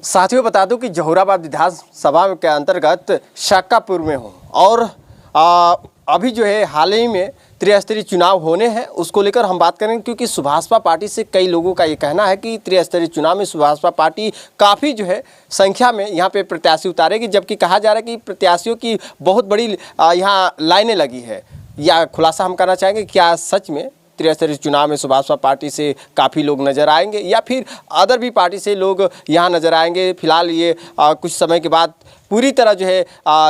साथियों बता दूं कि जहुराबाद विधानसभा के अंतर्गत शाकापुर में हूं और अभी जो है हाल ही में त्रिस्तरीय चुनाव होने हैं, उसको लेकर हम बात करेंगे क्योंकि सुभाषपा पार्टी से कई लोगों का ये कहना है कि त्रिस्तरीय चुनाव में सुभाषपा पार्टी काफ़ी जो है संख्या में यहाँ पे प्रत्याशी उतारेगी, जबकि कहा जा रहा है कि प्रत्याशियों की बहुत बड़ी यहाँ लाइनें लगी है। या खुलासा हम करना चाहेंगे, क्या सच में त्रिस्तरीय चुनाव में सुभाषपा पार्टी से काफ़ी लोग नज़र आएंगे या फिर अदर भी पार्टी से लोग यहाँ नज़र आएंगे? फिलहाल ये कुछ समय के बाद पूरी तरह जो है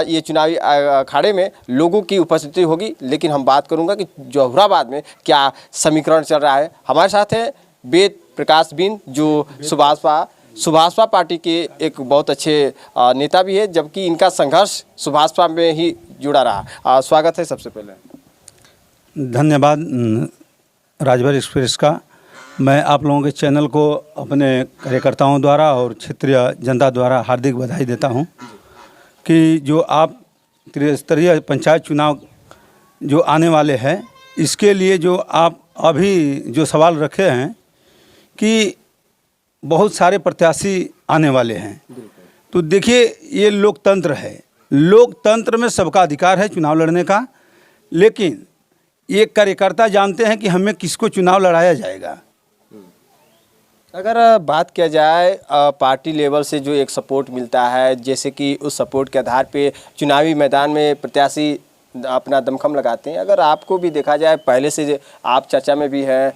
ये चुनावी अखाड़े में लोगों की उपस्थिति होगी। लेकिन हम बात करूंगा कि जहुराबाद में क्या समीकरण चल रहा है। हमारे साथ हैं वेद प्रकाश बिंद, जो सुभाषपा पार्टी के एक बहुत अच्छे नेता भी है, जबकि इनका संघर्ष सुभाषपा में ही जुड़ा रहा। स्वागत है सबसे पहले। धन्यवाद राजभर एक्सप्रेस का। मैं आप लोगों के चैनल को अपने कार्यकर्ताओं द्वारा और क्षेत्रीय जनता द्वारा हार्दिक बधाई देता हूं कि जो आप त्रिस्तरीय पंचायत चुनाव जो आने वाले हैं, इसके लिए जो आप अभी जो सवाल रखे हैं कि बहुत सारे प्रत्याशी आने वाले हैं, तो देखिए ये लोकतंत्र है। लोकतंत्र में सबका अधिकार है चुनाव लड़ने का, लेकिन ये कार्यकर्ता जानते हैं कि हमें किसको चुनाव लड़ाया जाएगा। अगर बात किया जाए पार्टी लेवल से जो एक सपोर्ट मिलता है, जैसे कि उस सपोर्ट के आधार पे चुनावी मैदान में प्रत्याशी अपना दमखम लगाते हैं। अगर आपको भी देखा जाए, पहले से आप चर्चा में भी हैं,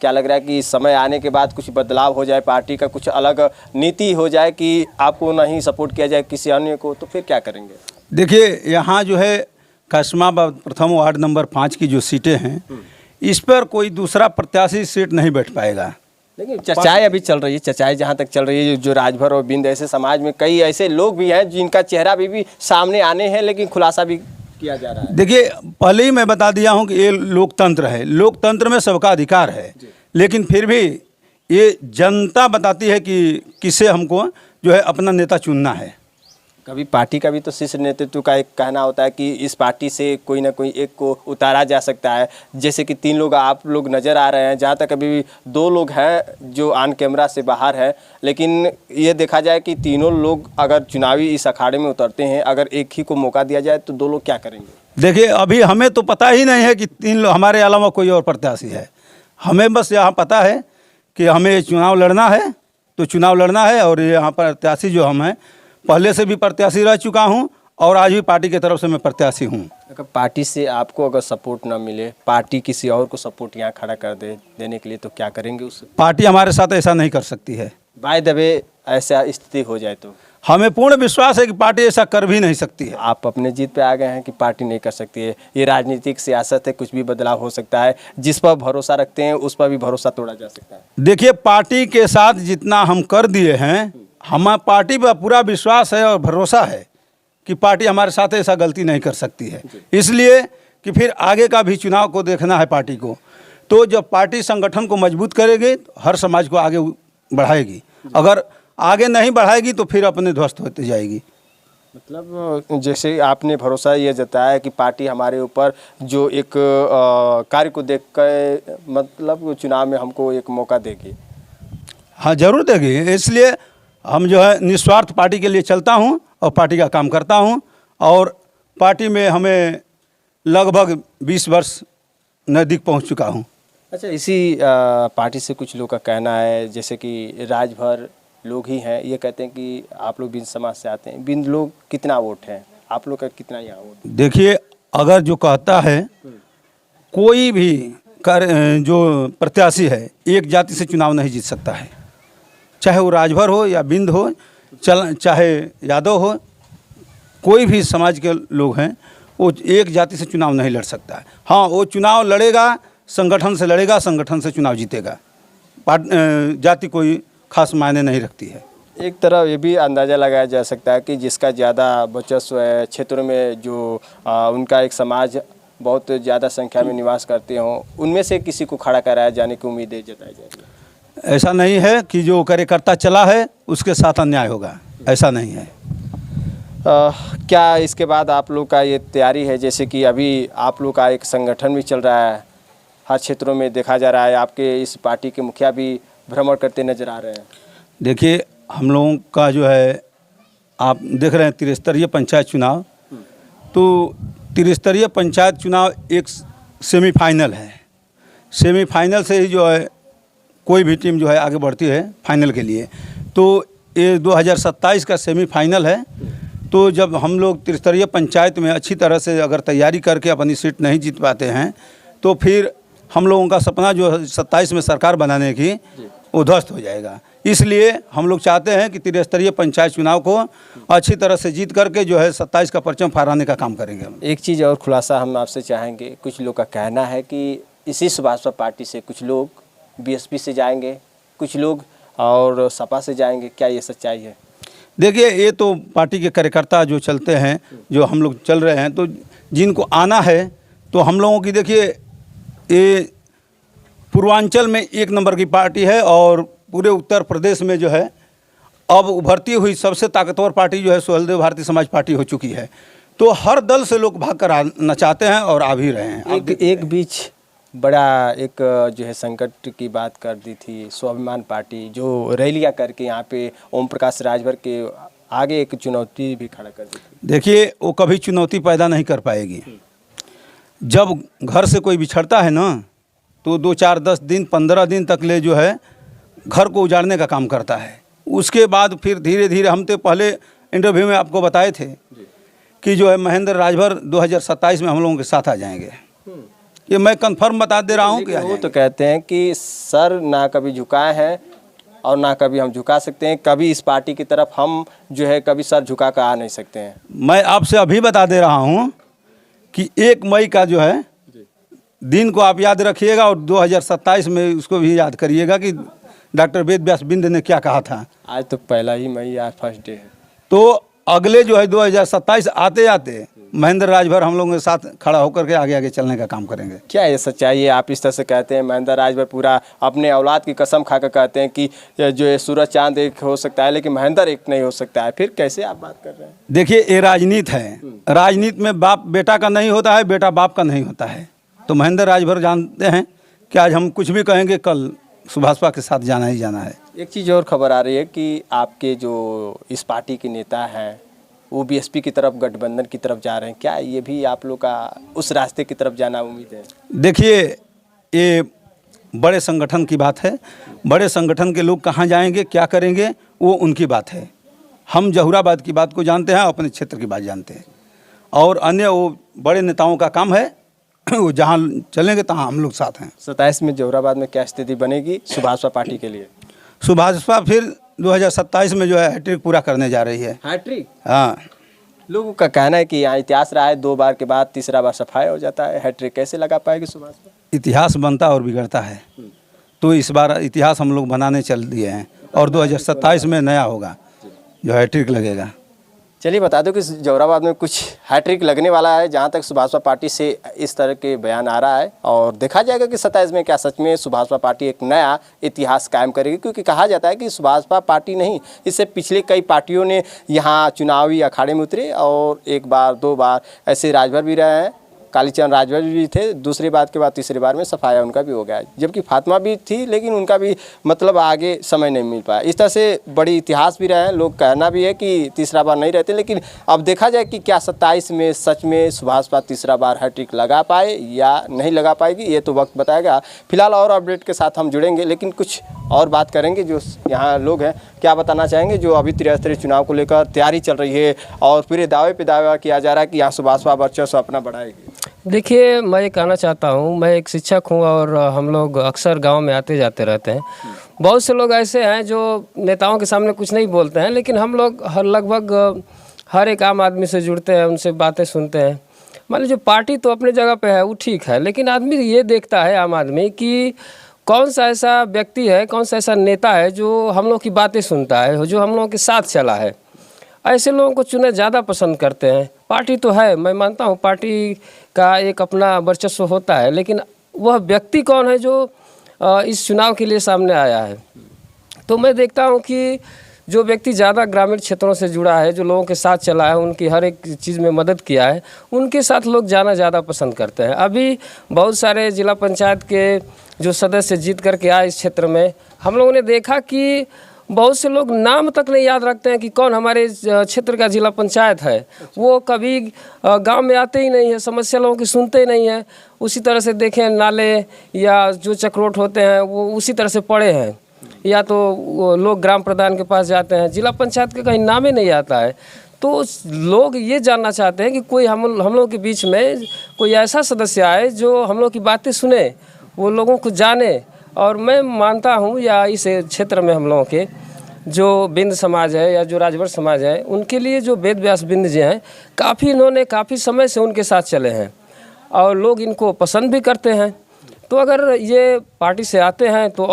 क्या लग रहा है कि समय आने के बाद कुछ बदलाव हो जाए, पार्टी का कुछ अलग नीति हो जाए कि आपको नहीं सपोर्ट किया जाए किसी अन्य को, तो फिर क्या करेंगे? देखिए यहाँ जो है कासमाबाद प्रथम वार्ड नंबर 5 की जो सीटें हैं, इस पर कोई दूसरा प्रत्याशी सीट नहीं बैठ पाएगा। लेकिन चर्चाएं अभी चल रही है, चर्चाएं जहां तक चल रही है, जो राजभर और बिंद ऐसे समाज में कई ऐसे लोग भी हैं जिनका चेहरा भी सामने आने हैं, लेकिन खुलासा भी किया जा रहा है। देखिए पहले ही मैं बता दिया हूं कि ये लोकतंत्र है, लोकतंत्र में सबका अधिकार है, लेकिन फिर भी ये जनता बताती है कि किसे हमको जो है अपना नेता चुनना है। कभी पार्टी का भी तो शीर्ष नेतृत्व का एक कहना होता है कि इस पार्टी से कोई ना कोई एक को उतारा जा सकता है। जैसे कि 3 लोग आप लोग नज़र आ रहे हैं, जहाँ तक अभी 2 लोग हैं जो ऑन कैमरा से बाहर है, लेकिन ये देखा जाए कि तीनों लोग अगर चुनावी इस अखाड़े में उतरते हैं, अगर एक ही को मौका दिया जाए तो 2 लोग क्या करेंगे? देखिए अभी हमें तो पता ही नहीं है कि 3 लोग हमारे अलावा कोई और प्रत्याशी है। हमें बस यहाँ पता है कि हमें चुनाव लड़ना है, तो चुनाव लड़ना है। और यहाँ प्रत्याशी जो हम हैं, पहले से भी प्रत्याशी रह चुका हूं और आज भी पार्टी की तरफ से मैं प्रत्याशी हूं। अगर पार्टी से आपको अगर सपोर्ट ना मिले, पार्टी किसी और को सपोर्ट यहाँ खड़ा कर देने के लिए, तो क्या करेंगे उससे? पार्टी हमारे साथ ऐसा नहीं कर सकती है। बाय द वे ऐसा स्थिति हो जाए तो हमें पूर्ण विश्वास है कि पार्टी ऐसा कर भी नहीं सकती है। आप अपने जीत पे आ गए हैं कि पार्टी नहीं कर सकती है। ये राजनीतिक सियासत है, कुछ भी बदलाव हो सकता है। जिस पर भरोसा रखते हैं उस पर भी भरोसा तोड़ा जा सकता है। देखिए पार्टी के साथ जितना हम कर दिए हैं, हमारा पार्टी पर पूरा विश्वास है और भरोसा है कि पार्टी हमारे साथ ऐसा गलती नहीं कर सकती है। इसलिए कि फिर आगे का भी चुनाव को देखना है पार्टी को। तो जब पार्टी संगठन को मजबूत करेगी तो हर समाज को आगे बढ़ाएगी। अगर आगे नहीं बढ़ाएगी तो फिर अपने ध्वस्त होते जाएगी। मतलब जैसे आपने भरोसा ये जताया कि पार्टी हमारे ऊपर जो एक कार्य को देख कर मतलब चुनाव में हमको एक मौका देगी। हाँ जरूर देगी। इसलिए हम जो है निस्वार्थ पार्टी के लिए चलता हूँ और पार्टी का काम करता हूँ। और पार्टी में हमें लगभग 20 वर्ष नज़दीक पहुँच चुका हूँ। अच्छा, इसी पार्टी से कुछ लोग का कहना है, जैसे कि राजभर लोग ही हैं, ये कहते हैं कि आप लोग बिंद समाज से आते हैं। बिंद लोग कितना वोट है, आप लोग का कितना यहाँ वोट? देखिए अगर जो कहता है कोई भी जो प्रत्याशी है, एक जाति से चुनाव नहीं जीत सकता है, चाहे वो राजभर हो या बिंद हो, चाहे यादव हो, कोई भी समाज के लोग हैं, वो एक जाति से चुनाव नहीं लड़ सकता है। हाँ वो चुनाव लड़ेगा, संगठन से लड़ेगा, संगठन से चुनाव जीतेगा। जाति कोई खास मायने नहीं रखती है। एक तरह ये भी अंदाज़ा लगाया जा सकता है कि जिसका ज़्यादा वर्चस्व है क्षेत्र में, जो उनका एक समाज बहुत ज़्यादा संख्या में निवास करते हों, उनमें से किसी को खड़ा कराया जाने की उम्मीदें जताई जाएगी। ऐसा नहीं है कि जो कार्यकर्ता चला है उसके साथ अन्याय होगा, ऐसा नहीं है। क्या इसके बाद आप लोग का ये तैयारी है, जैसे कि अभी आप लोग का एक संगठन भी चल रहा है, हर क्षेत्रों में देखा जा रहा है, आपके इस पार्टी के मुखिया भी भ्रमण करते नजर आ रहे हैं? देखिए हम लोगों का जो है आप देख रहे हैं त्रिस्तरीय पंचायत चुनाव, तो त्रिस्तरीय पंचायत चुनाव एक सेमीफाइनल है। सेमीफाइनल से ही जो है कोई भी टीम जो है आगे बढ़ती है फाइनल के लिए। तो ये 2027 का सेमीफाइनल है। तो जब हम लोग त्रिस्तरीय पंचायत में अच्छी तरह से अगर तैयारी करके अपनी सीट नहीं जीत पाते हैं तो फिर हम लोगों का सपना जो 27 में सरकार बनाने की वो ध्वस्त हो जाएगा। इसलिए हम लोग चाहते हैं कि त्रिस्तरीय पंचायत चुनाव को अच्छी तरह से जीत करके जो है 27 का परचम फहराने का काम करेंगे हम। एक चीज़ और खुलासा हम आपसे चाहेंगे, कुछ लोग का कहना है कि इसी सुभाषपा पार्टी से कुछ लोग बीएसपी से जाएंगे, कुछ लोग और सपा से जाएंगे, क्या ये सच्चाई है? देखिए, ये तो पार्टी के कार्यकर्ता जो चलते हैं, जो हम लोग चल रहे हैं, तो जिनको आना है तो हम लोगों की देखिए ये पूर्वांचल में एक नंबर की पार्टी है और पूरे उत्तर प्रदेश में जो है अब उभरती हुई सबसे ताकतवर पार्टी जो है सुहेलदेव भारतीय समाज पार्टी हो चुकी है। तो हर दल से लोग भाग कर आना चाहते हैं और आ भी रहे हैं। एक बीच बड़ा एक जो है संकट की बात कर दी थी स्वाभिमान पार्टी, जो रैलियां करके यहाँ पे ओम प्रकाश राजभर के आगे एक चुनौती भी खड़ा कर दी थी। देखिए, वो कभी चुनौती पैदा नहीं कर पाएगी। जब घर से कोई बिछड़ता है ना तो 2, 4, 10 दिन 15 दिन तक ले जो है घर को उजाड़ने का काम करता है। उसके बाद फिर धीरे धीरे, हम तो पहले इंटरव्यू में आपको बताए थे कि जो है महेंद्र राजभर 2027 में हम लोगों के साथ आ जाएंगे। ये मैं कंफर्म बता दे रहा हूँ कि वो तो कहते हैं कि सर ना कभी झुकाए हैं और ना कभी हम झुका सकते हैं, कभी इस पार्टी की तरफ हम जो है कभी सर झुका कर आ नहीं सकते हैं। मैं आपसे अभी बता दे रहा हूँ कि 1 मई का जो है दिन को आप याद रखिएगा और 2027 में उसको भी याद करिएगा कि डॉक्टर वेद व्यास बिंद ने क्या कहा था। आज तो 1 मई, आज फर्स्ट डे है। तो अगले जो है 2027 आते आते महेंद्र राजभर हम लोगों के साथ खड़ा होकर के आगे आगे चलने का काम करेंगे। क्या ये सच्चाई है? आप इस तरह से कहते हैं महेंद्र राजभर पूरा अपने औलाद की कसम खाकर कहते हैं कि जो है सूरज चांद एक हो सकता है लेकिन महेंद्र एक नहीं हो सकता है, फिर कैसे आप बात कर रहे हैं? देखिए, ये राजनीति है। राजनीति में बाप बेटा का नहीं होता है, बेटा बाप का नहीं होता है। तो महेंद्र राजभर जानते हैं कि आज हम कुछ भी कहेंगे कल सुभाषपा के साथ जाना ही जाना है। एक चीज़ और खबर आ रही है कि आपके जो इस पार्टी के नेता हैं वो बीएसपी की तरफ, गठबंधन की तरफ जा रहे हैं, क्या ये भी आप लोग का उस रास्ते की तरफ जाना उम्मीद है? देखिए, ये बड़े संगठन की बात है। बड़े संगठन के लोग कहाँ जाएंगे, क्या करेंगे, वो उनकी बात है। हम जहुराबाद की बात को जानते हैं, अपने क्षेत्र की बात जानते हैं, और अन्य वो बड़े नेताओं का काम है, वो जहाँ चलेंगे तहाँ हम लोग साथ हैं। 27 में जहुराबाद में क्या स्थिति बनेगी सुभाषपा पार्टी के लिए? सुभाषपा फिर 2027 में जो है हैट्रिक पूरा करने जा रही है। हैट्रिक? हाँ, लोगों का कहना है कि यहाँ इतिहास रहा है 2 बार के बाद तीसरा बार सफाई हो जाता है, हैट्रिक कैसे लगा पाएगी सुभाषपा? इतिहास बनता और बिगड़ता है, तो इस बार इतिहास हम लोग बनाने चल दिए हैं और 2027 में नया होगा जो हैट्रिक लगेगा। चलिए बता दो कि जौहराबाद में कुछ हैट्रिक लगने वाला है, जहां तक सुभाषपा पार्टी से इस तरह के बयान आ रहा है, और देखा जाएगा कि 27 में क्या सच में सुभाषपा पार्टी एक नया इतिहास कायम करेगी। क्योंकि कहा जाता है कि सुभाषपा पार्टी नहीं, इससे पिछले कई पार्टियों ने यहाँ चुनावी अखाड़े में उतरे और 1 बार 2 बार ऐसे राजभर भी रहे हैं, कालीचरण राजभर भी थे, दूसरी बात के बाद तीसरी बार में सफाया उनका भी हो गया, जबकि फातिमा भी थी लेकिन उनका भी मतलब आगे समय नहीं मिल पाया। इस तरह से बड़ी इतिहास भी रहे हैं, लोग कहना भी है कि तीसरा बार नहीं रहते, लेकिन अब देखा जाए कि क्या 27 में सच में सुभाषपा तीसरा बार हैट्रिक लगा पाए या नहीं लगा पाएगी, ये तो वक्त बताएगा। फिलहाल और अपडेट के साथ हम जुड़ेंगे, लेकिन कुछ और बात करेंगे जो यहाँ लोग हैं, क्या बताना चाहेंगे जो अभी त्रिस्तरीय चुनाव को लेकर तैयारी चल रही है और पूरे दावे पे दावा किया जा रहा है कि यहाँ सुभाषपा वर्चस्व अपना बढ़ाएगी। देखिए, मैं ये कहना चाहता हूँ, मैं एक शिक्षक हूँ और हम लोग अक्सर गांव में आते जाते रहते हैं। बहुत से लोग ऐसे हैं जो नेताओं के सामने कुछ नहीं बोलते हैं, लेकिन हम लोग लगभग हर एक आम आदमी से जुड़ते हैं, उनसे बातें सुनते हैं। मान लीजिए पार्टी तो अपनी जगह पे है, वो ठीक है, लेकिन आदमी ये देखता है, आम आदमी, कि कौन सा ऐसा व्यक्ति है, कौन सा ऐसा नेता है जो हम लोग की बातें सुनता है, जो हम लोगों के साथ चला है। ऐसे लोगों को चुने ज़्यादा पसंद करते हैं। पार्टी तो है, मैं मानता हूँ पार्टी का एक अपना वर्चस्व होता है, लेकिन वह व्यक्ति कौन है जो इस चुनाव के लिए सामने आया है। तो मैं देखता हूँ कि जो व्यक्ति ज़्यादा ग्रामीण क्षेत्रों से जुड़ा है, जो लोगों के साथ चला है, उनकी हर एक चीज़ में मदद किया है, उनके साथ लोग जाना ज़्यादा पसंद करते हैं। अभी बहुत सारे जिला पंचायत के जो सदस्य जीत करके आए इस क्षेत्र में, हम लोगों ने देखा कि बहुत से लोग नाम तक नहीं याद रखते हैं कि कौन हमारे क्षेत्र का जिला पंचायत है। वो कभी गांव में आते ही नहीं है, समस्या लोगों की सुनते ही नहीं है। उसी तरह से देखें नाले या जो चक्रोट होते हैं वो उसी तरह से पड़े हैं, या तो वो लोग ग्राम प्रधान के पास जाते हैं, जिला पंचायत का कहीं नाम ही नहीं आता है। तो लोग ये जानना चाहते हैं कि कोई हम लोगों के बीच में कोई ऐसा सदस्य आए जो हम लोग की बातें सुने, वो लोगों को जाने। और मैं मानता हूँ या इस क्षेत्र में हम लोगों के जो बिंद समाज है या जो राजभर समाज है, उनके लिए जो वेद व्यास बिंद जी हैं, इन्होंने काफ़ी समय से उनके साथ चले हैं और लोग इनको पसंद भी करते हैं। तो अगर ये पार्टी से आते हैं तो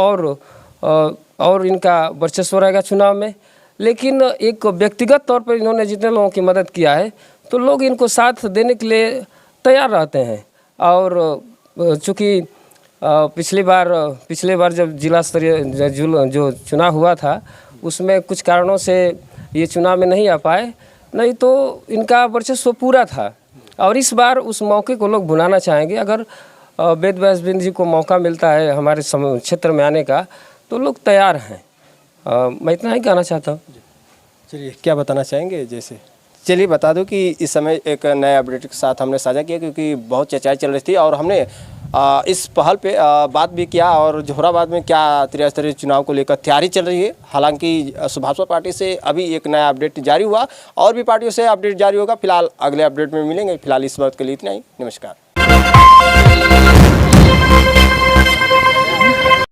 और इनका वर्चस्व रहेगा चुनाव में। लेकिन एक व्यक्तिगत तौर पर इन्होंने जितने लोगों की मदद किया है तो लोग इनको साथ देने के लिए तैयार रहते हैं। और चूँकि पिछली बार जब जिला स्तरीय जो चुनाव हुआ था उसमें कुछ कारणों से ये चुनाव में नहीं आ पाए, नहीं तो इनका वर्चस्व पूरा था। और इस बार उस मौके को लोग भुलाना चाहेंगे। अगर वेद व्यास बिंद जी को मौका मिलता है हमारे क्षेत्र में आने का तो लोग तैयार हैं। मैं इतना ही कहना चाहता हूँ। चलिए, क्या बताना चाहेंगे? जैसे चलिए बता दो कि इस समय एक नए अपडेट के साथ हमने साझा किया, क्योंकि बहुत चर्चाएं चल रही थी और हमने इस पहल पे बात भी किया और जोहराबाद में क्या त्रिस्तरीय चुनाव को लेकर तैयारी चल रही है। हालांकि सुभाषपा पार्टी से अभी एक नया अपडेट जारी हुआ और भी पार्टियों से अपडेट जारी होगा। फिलहाल अगले अपडेट में मिलेंगे। फिलहाल इस वक्त के लिए इतना ही। नमस्कार।